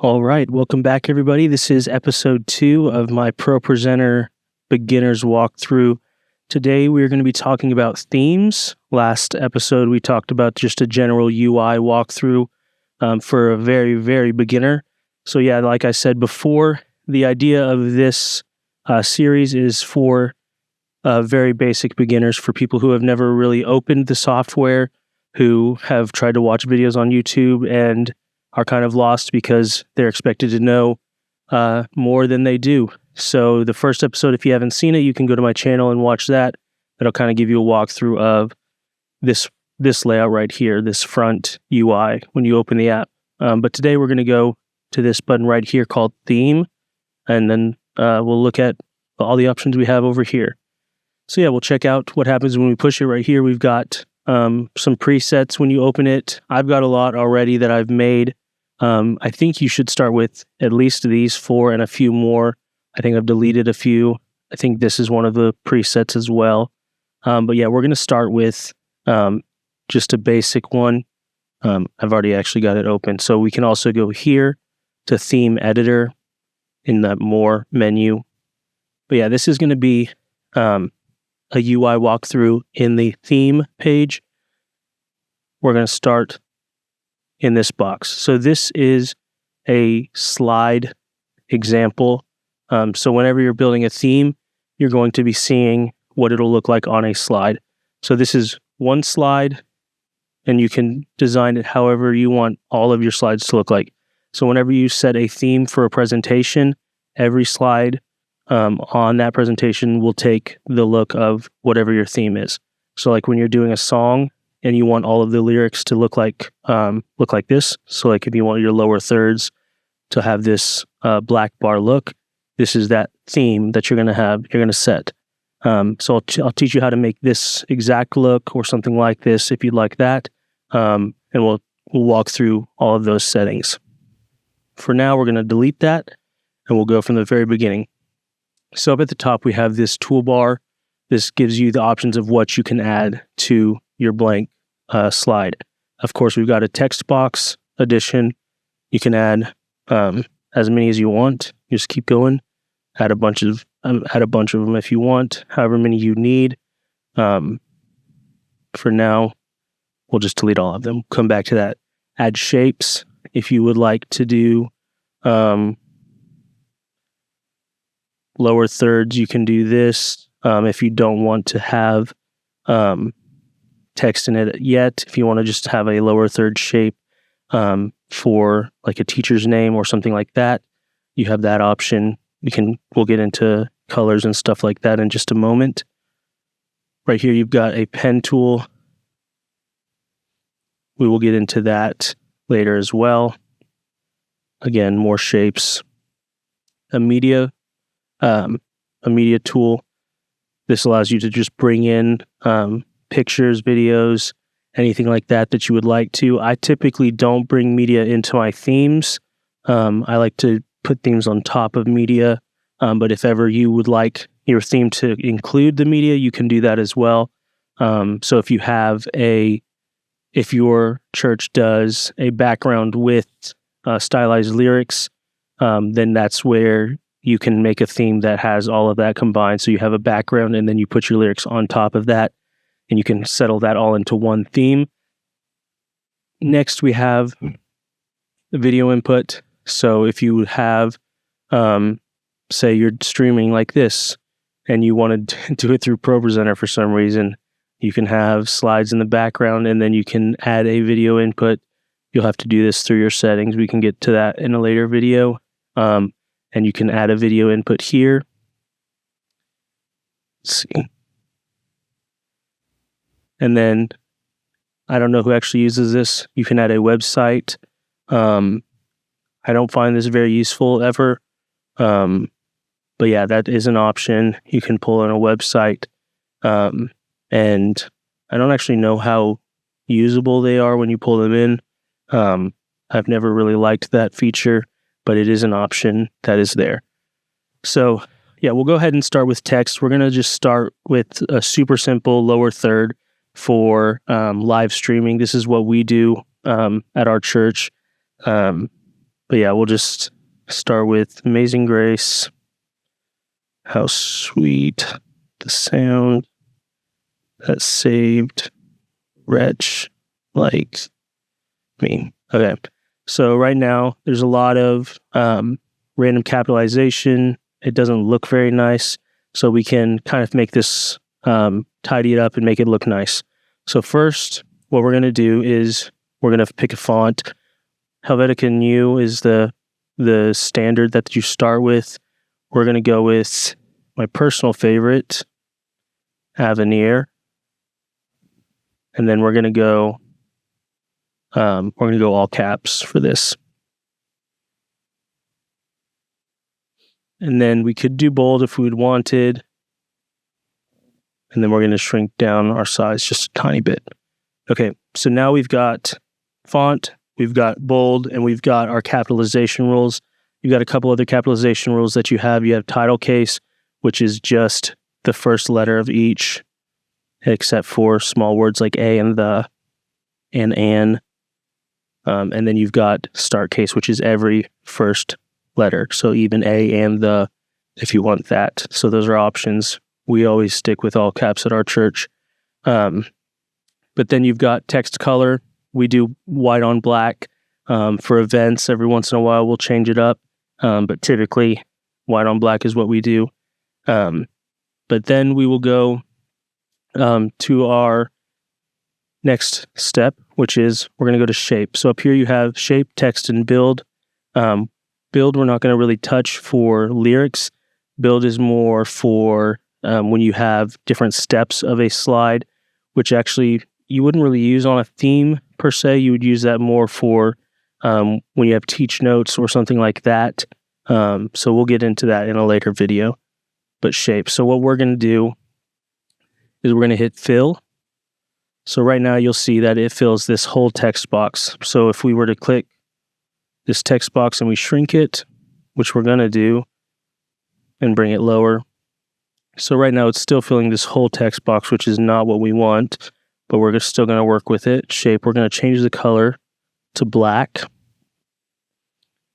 All right, welcome back, everybody. This is episode 2 of my ProPresenter Beginners Walkthrough. Today, we're going to be talking about themes. Last episode, we talked about just a general UI walkthrough for a very, very beginner. So yeah, like I said before, the idea of this series is for very basic beginners, for people who have never really opened the software, who have tried to watch videos on YouTube and are kind of lost because they're expected to know more than they do. So the first episode, if you haven't seen it, you can go to my channel and watch that. That'll kind of give you a walkthrough of this layout right here, this front UI when you open the app. But today we're going to go to this button right here called Theme, and then we'll look at all the options we have over here. So yeah, we'll check out what happens when we push it right here. We've got some presets when you open it. I've got a lot already that I've made. I think you should start with at least these 4 and a few more. I think I've deleted a few. I think this is one of the presets as well. But yeah, we're going to start with just a basic one. I've already actually got it open. So we can also go here to Theme Editor in that More menu. But yeah, this is going to be a UI walkthrough in the theme page. We're going to start in this box. So this is a slide example. So whenever you're building a theme, you're going to be seeing what it'll look like on a slide. So this is one slide, and you can design it however you want all of your slides to look like. So whenever you set a theme for a presentation, every slide on that presentation will take the look of whatever your theme is. So like when you're doing a song and you want all of the lyrics to look like this. So like if you want your lower thirds to have this black bar look, this is that theme that you're going to set. So I'll teach you how to make this exact look or something like this if you'd like that. And we'll walk through all of those settings. For now, we're going to delete that and we'll go from the very beginning. So up at the top, we have this toolbar. This gives you the options of what you can add to your blank slide. Of course, we've got a text box addition. You can add as many as you want. You just keep going. Add a bunch of them if you want, however many you need. For now, we'll just delete all of them. Come back to that. Add shapes if you would like to do lower thirds. You can do this if you don't want to have text in it yet. If you want to just have a lower third shape for like a teacher's name or something like that, you have that option. We'll get into colors and stuff like that in just a moment. Right here, you've got a pen tool. We will get into that later as well. Again, more shapes. A media tool. This allows you to just bring in pictures, videos, anything like that you would like to. I typically don't bring media into my themes. I like to put themes on top of media, but if ever you would like your theme to include the media, you can do that as well. So if your church does a background with stylized lyrics, then that's where you can make a theme that has all of that combined. So you have a background and then you put your lyrics on top of that, and you can settle that all into one theme. Next, we have the video input. So if you have, say you're streaming like this and you want to do it through ProPresenter for some reason, you can have slides in the background and then you can add a video input. You'll have to do this through your settings. We can get to that in a later video. And you can add a video input here. Let's see. And then, I don't know who actually uses this. You can add a website. I don't find this very useful ever. But yeah, that is an option. You can pull in a website. And I don't actually know how usable they are when you pull them in. I've never really liked that feature, but it is an option that is there. So yeah, we'll go ahead and start with text. We're going to just start with a super simple lower third for live streaming. This is what we do at our church. But But yeah, we'll just start with Amazing Grace. How sweet the sound that saved wretch like me. Okay, so right now there's a lot of random capitalization. It doesn't look very nice, so we can kind of make this tidy it up and make it look nice. So first, what we're going to do is we're going to pick a font. Helvetica Neue is the standard that you start with. We're going to go with my personal favorite, Avenir. And then we're going to go all caps for this. And then we could do bold if we'd wanted. And then we're going to shrink down our size just a tiny bit. Okay, so now we've got font, we've got bold, and we've got our capitalization rules. You've got a couple other capitalization rules that you have. You have title case, which is just the first letter of each, except for small words like a and the and an. And then you've got start case, which is every first letter. So even a and the, if you want that. So those are options. We always stick with all caps at our church. But then you've got text color. We do white on black. For events, every once in a while, we'll change it up. But typically, white on black is what we do. But then we will go to our next step, which is we're going to go to shape. So up here you have shape, text, and build. Build we're not going to really touch for lyrics. Build is more for when you have different steps of a slide, which actually you wouldn't really use on a theme per se. You would use that more for when you have teach notes or something like that. So we'll get into that in a later video. But shape. So what we're going to do is we're going to hit fill. So right now you'll see that it fills this whole text box. So if we were to click this text box and we shrink it, which we're going to do, and bring it lower. So right now it's still filling this whole text box, which is not what we want, but we're still going to work with it. Shape, we're going to change the color to black.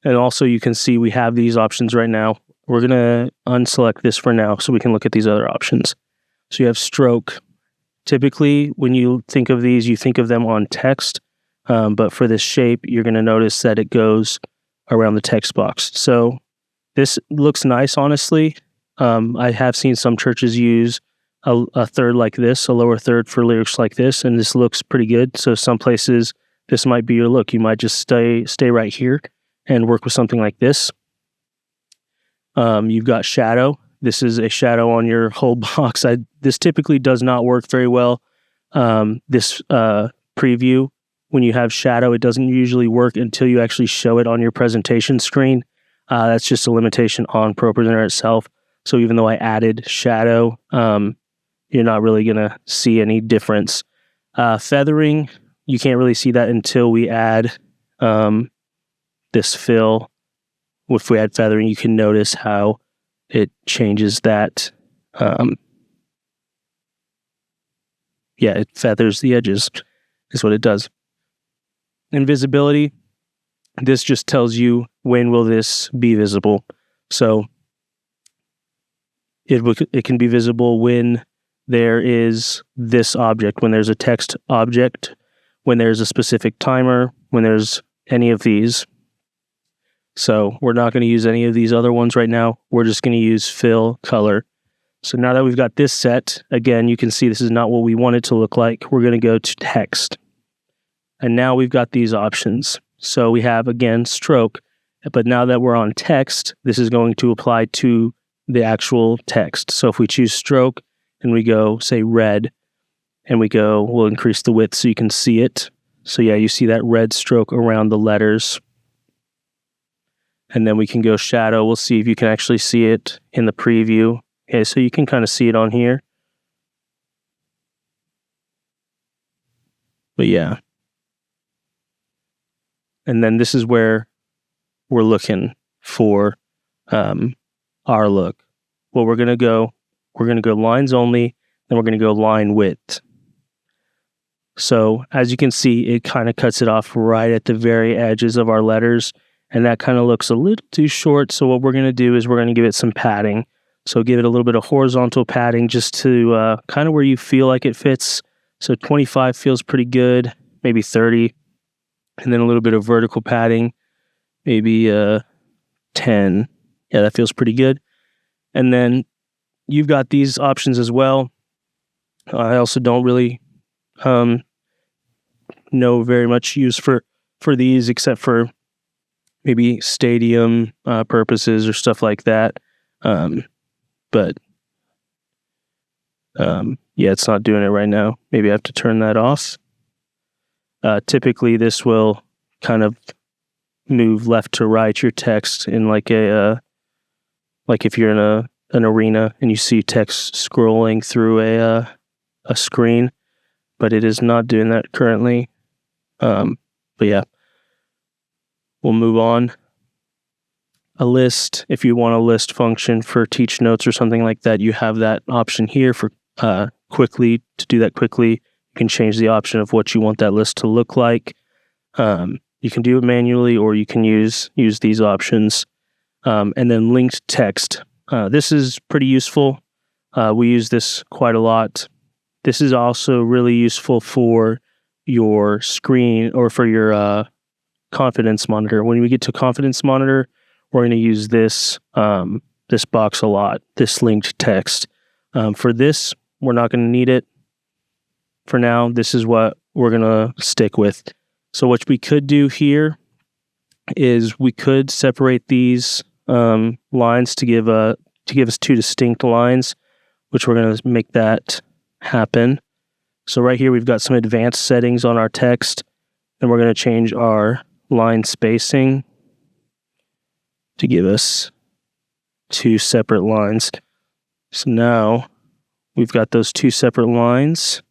And also you can see we have these options right now. We're going to unselect this for now so we can look at these other options. So you have stroke. Typically, when you think of these, you think of them on text. But for this shape, you're going to notice that it goes around the text box. So this looks nice, honestly. I have seen some churches use a third like this, a lower third for lyrics like this, and this looks pretty good. So some places, this might be your look. You might just stay right here and work with something like this. You've got shadow. This is a shadow on your whole box. This typically does not work very well. This preview, when you have shadow, it doesn't usually work until you actually show it on your presentation screen. That's just a limitation on ProPresenter itself. So even though I added shadow, you're not really going to see any difference. Feathering, you can't really see that until we add this fill. If we add feathering, you can notice how it changes that. It feathers the edges, is what it does. Invisibility, this just tells you when will this be visible. So it can be visible when there is this object, when there's a text object, when there's a specific timer, when there's any of these. So we're not going to use any of these other ones right now. We're just going to use fill color. So now that we've got this set, again, you can see this is not what we want it to look like. We're going to go to text. And now we've got these options. So we have, again, stroke. But now that we're on text, this is going to apply to the actual text. So if we choose stroke and we go, say, red, and we'll increase the width so you can see it. So yeah, you see that red stroke around the letters. And then we can go shadow. We'll see if you can actually see it in the preview. Okay, so you can kind of see it on here. But yeah. And then this is where we're looking for our look. Well, we're going to go lines only, then we're going to go line width. So as you can see, it kind of cuts it off right at the very edges of our letters. and that kind of looks a little too short. So what we're going to do is we're going to give it some padding. So give it a little bit of horizontal padding just to kind of where you feel like it fits. So 25 feels pretty good, maybe 30. And then a little bit of vertical padding, maybe 10. Yeah, that feels pretty good. And then you've got these options as well. I also don't really know very much use for these except for maybe stadium purposes or stuff like that. But yeah, it's not doing it right now. Maybe I have to turn that off. Typically, this will kind of move left to right your text in like a like if you're in an arena and you see text scrolling through a screen, but it is not doing that currently. But yeah, we'll move on. A list, if you want a list function for teach notes or something like that, you have that option here for quickly. To do that quickly, you can change the option of what you want that list to look like. You can do it manually, or you can use these options. And then linked text. This is pretty useful. We use this quite a lot. This is also really useful for your screen or for your confidence monitor. When we get to confidence monitor, we're going to use this this box a lot, this linked text. For this, we're not going to need it. For now, this is what we're going to stick with. So what we could do here is we could separate these lines to give us two distinct lines, which we're going to make that happen. So right here, we've got some advanced settings on our text, and we're going to change our line spacing to give us two separate lines. So now we've got those two separate lines,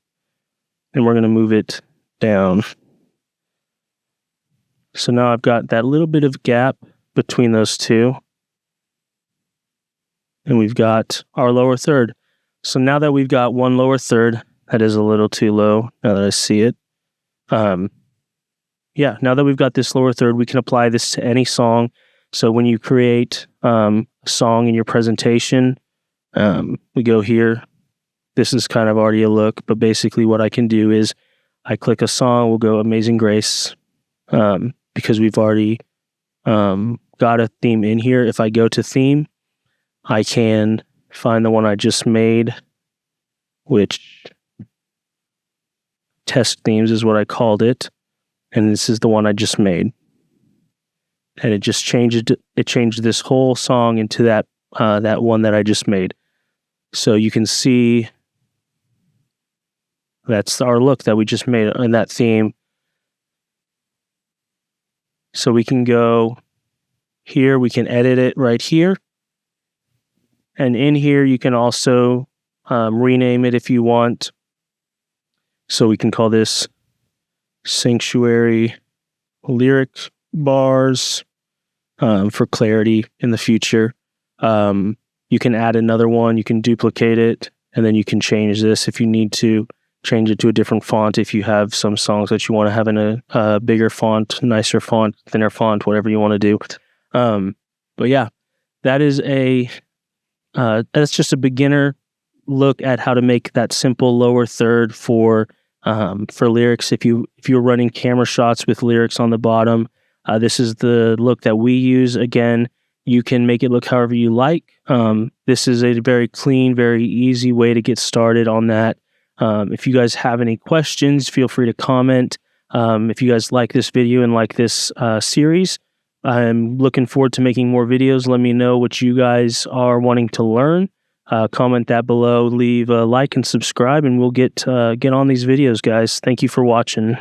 and we're going to move it down. So now I've got that little bit of gap between those two, and we've got our lower third. So now that we've got one lower third, that is a little too low now that I see it. Yeah, now that we've got this lower third, we can apply this to any song. So when you create a song in your presentation, we go here. This is kind of already a look, but basically what I can do is I click a song, we'll go Amazing Grace, because we've already got a theme in here. If I go to theme, I can find the one I just made, which test themes is what I called it. And this is the one I just made. And it just changed this whole song into that one that I just made. So you can see that's our look that we just made in that theme. So we can go here, we can edit it right here. And in here, you can also rename it if you want. So we can call this Sanctuary Lyric Bars for clarity in the future. You can add another one, you can duplicate it, and then you can change this if you need to change it to a different font if you have some songs that you want to have in a bigger font, nicer font, thinner font, whatever you want to do. But yeah, that is that's just a beginner look at how to make that simple lower third for lyrics. If you're running camera shots with lyrics on the bottom, this is the look that we use. Again, you can make it look however you like. This is a very clean, very easy way to get started on that. If you guys have any questions, feel free to comment. If you guys like this video and like this series, I'm looking forward to making more videos. Let me know what you guys are wanting to learn. Comment that below, leave a like and subscribe, and we'll get on these videos, guys. Thank you for watching.